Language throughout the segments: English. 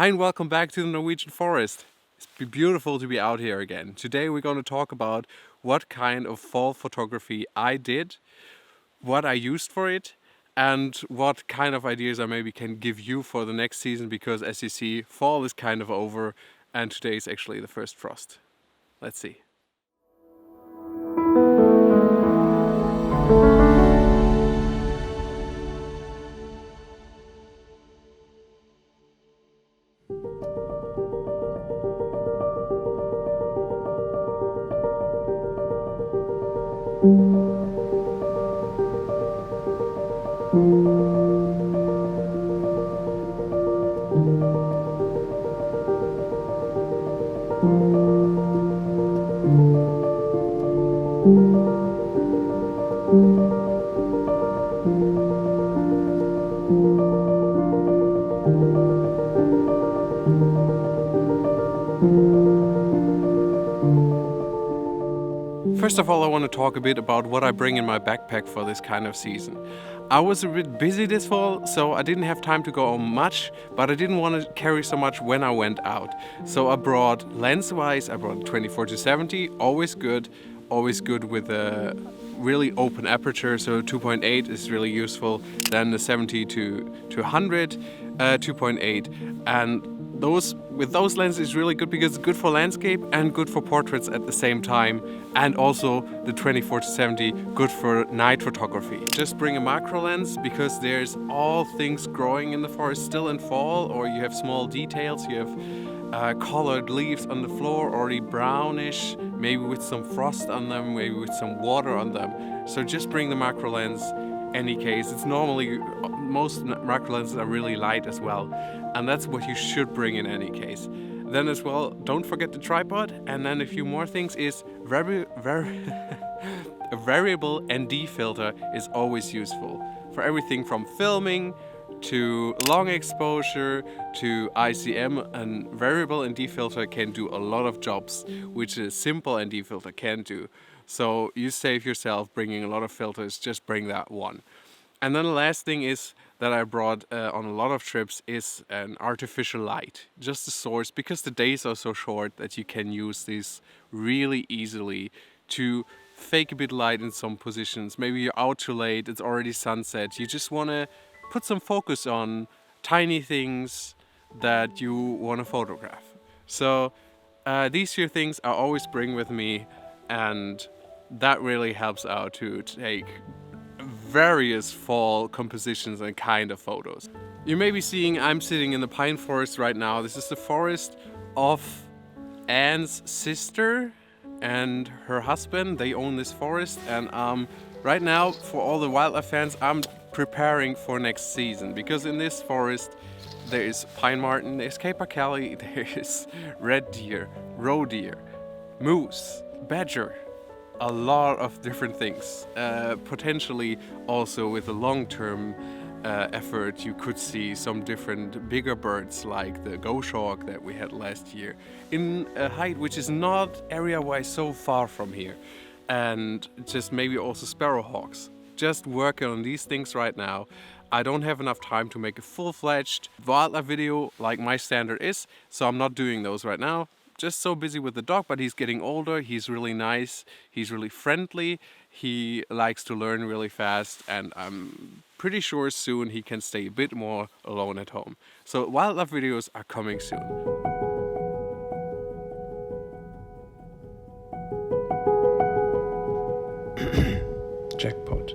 Hi and welcome back to the Norwegian forest. It's beautiful to be out here again. Today we're going to talk about what kind of fall photography I did, what I used for it, and what kind of ideas I maybe can give you for the next season, because as you see, fall is kind of over and today is actually the first frost. Let's see. First of all, I want to talk a bit about what I bring in my backpack for this kind of season. I was a bit busy this fall, so I didn't have time to go on much, but I didn't want to carry so much when I went out. So I brought lens-wise, I brought 24-70, always good with a really open aperture, so 2.8 is really useful. Then the 70 to 100, 2.8, and with those lenses is really good because it's good for landscape and good for portraits at the same time, and also the 24-70 good for night photography. Just bring a macro lens because there's all things growing in the forest still in fall, or you have small details, you have colored leaves on the floor, already brownish, maybe with some frost on them, maybe with some water on them. So just bring the macro lens any case. It's normally, most macro lenses are really light as well, and that's what you should bring in any case. Then as well, don't forget the tripod, and then a few more things is a variable ND filter is always useful for everything from filming to long exposure to ICM. And variable ND filter can do a lot of jobs which a simple ND filter can do. So you save yourself bringing a lot of filters, just bring that one. And then the last thing is that I brought on a lot of trips is an artificial light, just a source, because the days are so short that you can use this really easily to fake a bit light in some positions. Maybe you're out too late, it's already sunset, you just want to put some focus on tiny things that you want to photograph. So these few things I always bring with me, and that really helps out to take various fall compositions and kind of photos. You may be seeing I'm sitting in the pine forest right now. This is the forest of Anne's sister and her husband. They own this forest, and right now, for all the wildlife fans, I'm preparing for next season, because in this forest there is pine marten, there's capercaillie, there is red deer, roe deer, moose, badger, a lot of different things. Potentially also with a long-term effort you could see some different bigger birds like the goshawk that we had last year in a height which is not area-wise so far from here, and just maybe also sparrowhawks. Just working on these things right now. I don't have enough time to make a full-fledged wildlife video like my standard is, so I'm not doing those right now. Just so busy with the dog, but he's getting older, he's really nice, he's really friendly, he likes to learn really fast, and I'm pretty sure soon he can stay a bit more alone at home. So wildlife videos are coming soon. Jackpot.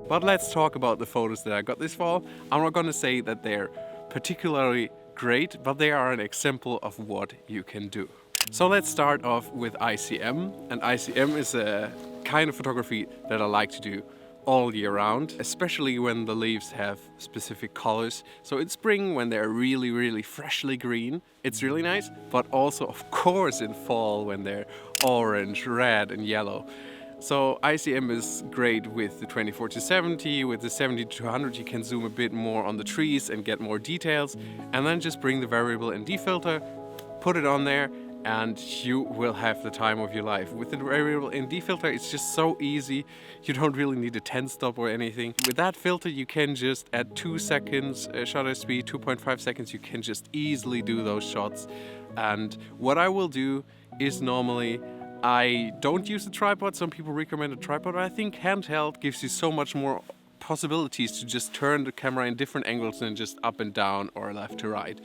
But let's talk about the photos that I got this fall. I'm not gonna say that they're particularly great, but they are an example of what you can do. So let's start off with ICM. And ICM is a kind of photography that I like to do all year round, especially when the leaves have specific colors. So in spring, when they're really, really freshly green, it's really nice. But also, of course, in fall when they're orange, red and yellow. So ICM is great with the 24-70, with the 70-100 you can zoom a bit more on the trees and get more details, and then just bring the variable ND filter, put it on there, and you will have the time of your life. With the variable ND filter, it's just so easy. You don't really need a 10 stop or anything. With that filter, you can just at 2 seconds shutter speed, 2.5 seconds, you can just easily do those shots. And what I will do is normally I don't use a tripod. Some people recommend a tripod. I think handheld gives you so much more possibilities to just turn the camera in different angles than just up and down or left to right.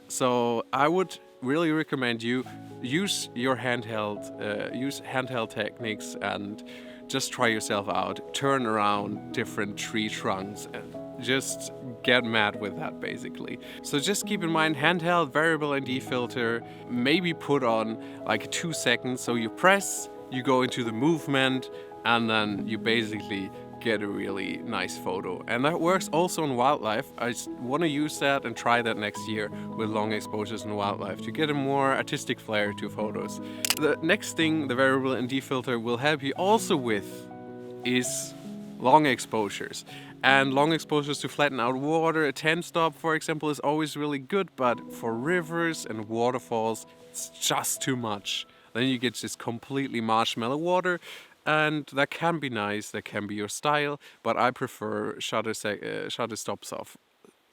So I would really recommend you use your handheld techniques and just try yourself out. Turn around different tree trunks and just get mad with that basically. So just keep in mind, handheld variable ND filter, maybe put on like 2 seconds. So you press, you go into the movement, and then you basically get a really nice photo. And that works also on wildlife. I want to use that and try that next year with long exposures in wildlife to get a more artistic flair to photos. The next thing the variable ND filter will help you also with is long exposures. And long exposures to flatten out water. A 10 stop, for example, is always really good, but for rivers and waterfalls, it's just too much. Then you get this completely marshmallow water, and that can be nice, that can be your style, but I prefer shutter stops of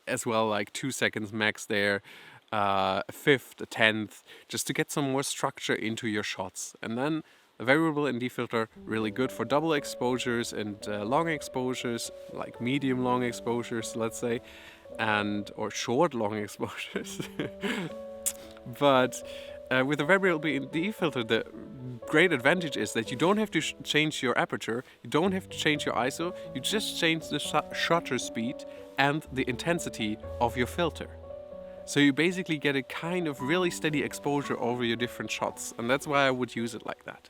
as well, like 2 seconds max there, a fifth, a tenth, just to get some more structure into your shots. And then the variable ND filter, really good for double exposures and long exposures, like medium long exposures, let's say, or short long exposures. But with the variable ND filter, the great advantage is that you don't have to change your aperture, you don't have to change your ISO, you just change the shutter speed and the intensity of your filter. So you basically get a kind of really steady exposure over your different shots, and that's why I would use it like that.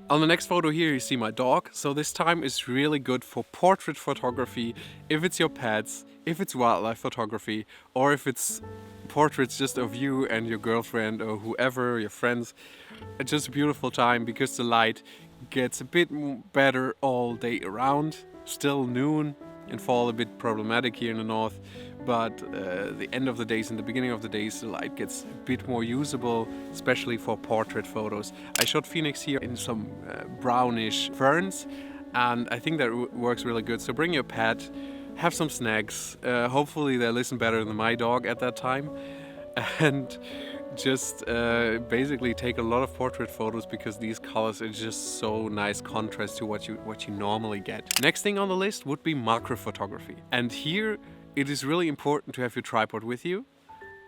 On the next photo here you see my dog, so this time is really good for portrait photography, if it's your pets, if it's wildlife photography, or if it's portraits just of you and your girlfriend or whoever, your friends. It's just a beautiful time because the light gets a bit better all day around. Still noon and fall a bit problematic here in the north, but the end of the days and the beginning of the days the light gets a bit more usable, especially for portrait photos. I shot Phoenix here in some brownish ferns, and I think that works really good. So bring your pet, have some snacks, hopefully they listen better than my dog at that time, and just basically take a lot of portrait photos because these colors are just so nice contrast to what you normally get. Next thing on the list would be macrophotography, and here it is really important to have your tripod with you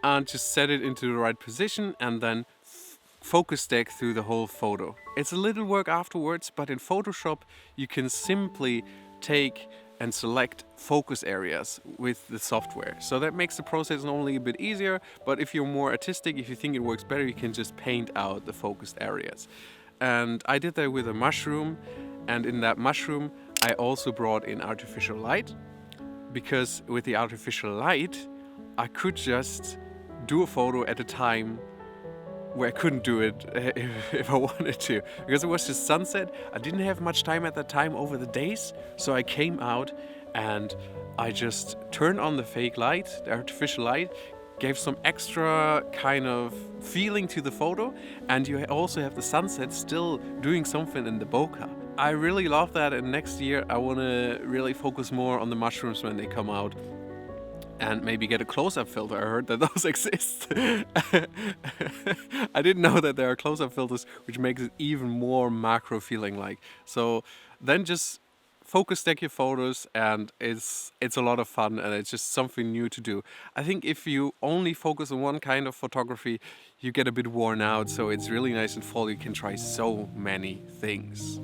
and just set it into the right position and then focus stack through the whole photo. It's a little work afterwards, but in Photoshop you can simply take and select focus areas with the software. So that makes the process normally a bit easier, but if you're more artistic, if you think it works better, you can just paint out the focused areas. And I did that with a mushroom, and in that mushroom I also brought in artificial light, because with the artificial light I could just do a photo at a time where I couldn't do it if I wanted to, because it was just sunset. I didn't have much time at that time over the days, so I came out and I just turned on the fake light, the artificial light, gave some extra kind of feeling to the photo, and you also have the sunset still doing something in the bokeh. I really love that, and next year I want to really focus more on the mushrooms when they come out. And maybe get a close-up filter. I heard that those exist. I didn't know that there are close-up filters, which makes it even more macro feeling like. So then just focus stack your photos, and it's a lot of fun, and it's just something new to do. I think if you only focus on one kind of photography, you get a bit worn out. So it's really nice in fall. You can try so many things.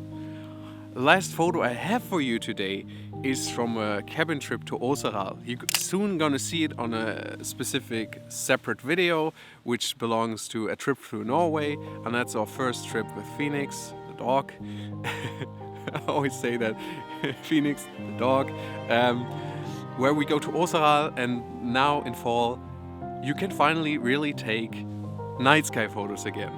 The last photo I have for you today is from a cabin trip to Åseral. You're soon gonna see it on a specific separate video, which belongs to a trip through Norway, and that's our first trip with Phoenix, the dog. I always say that, Phoenix, the dog, where we go to Åseral, and now in fall you can finally really take night sky photos again.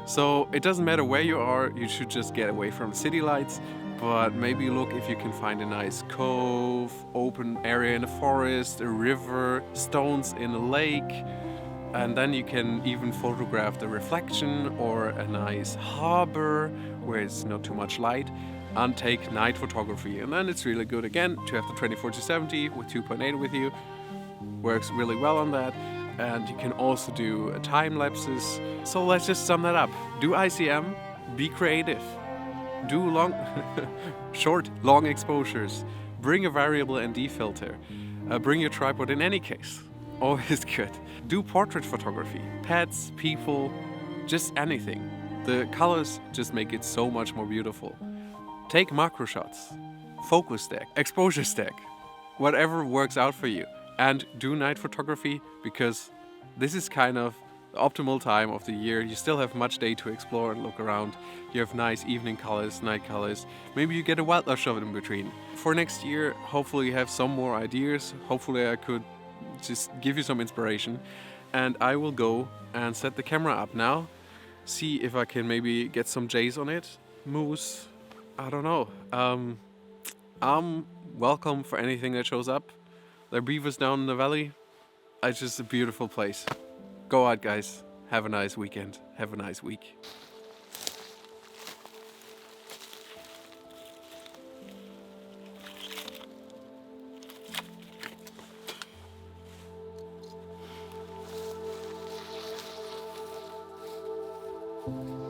So it doesn't matter where you are, you should just get away from city lights, but maybe look if you can find a nice cove, open area in a forest, a river, stones in a lake, And then you can even photograph the reflection or a nice harbor where it's not too much light, and take night photography. And then it's really good again to have the 24-70 with 2.8 with you. Works really well on that. And you can also do time lapses. So let's just sum that up. Do ICM, be creative. Do short, long exposures. Bring a variable ND filter. Bring your tripod in any case. Always good. Do portrait photography. Pets, people, just anything. The colors just make it so much more beautiful. Take macro shots. Focus stack. Exposure stack. Whatever works out for you. And do night photography, because this is kind of the optimal time of the year. You still have much day to explore and look around. You have nice evening colors, night colors. Maybe you get a wildlife shot in between. For next year, hopefully you have some more ideas. Hopefully I could just give you some inspiration. And I will go and set the camera up now. See if I can maybe get some jays on it. Moose. I don't know. I'm welcome for anything that shows up. There are beavers down in the valley. It's just a beautiful place. Go out, guys. Have a nice weekend. Have a nice week. Thank you.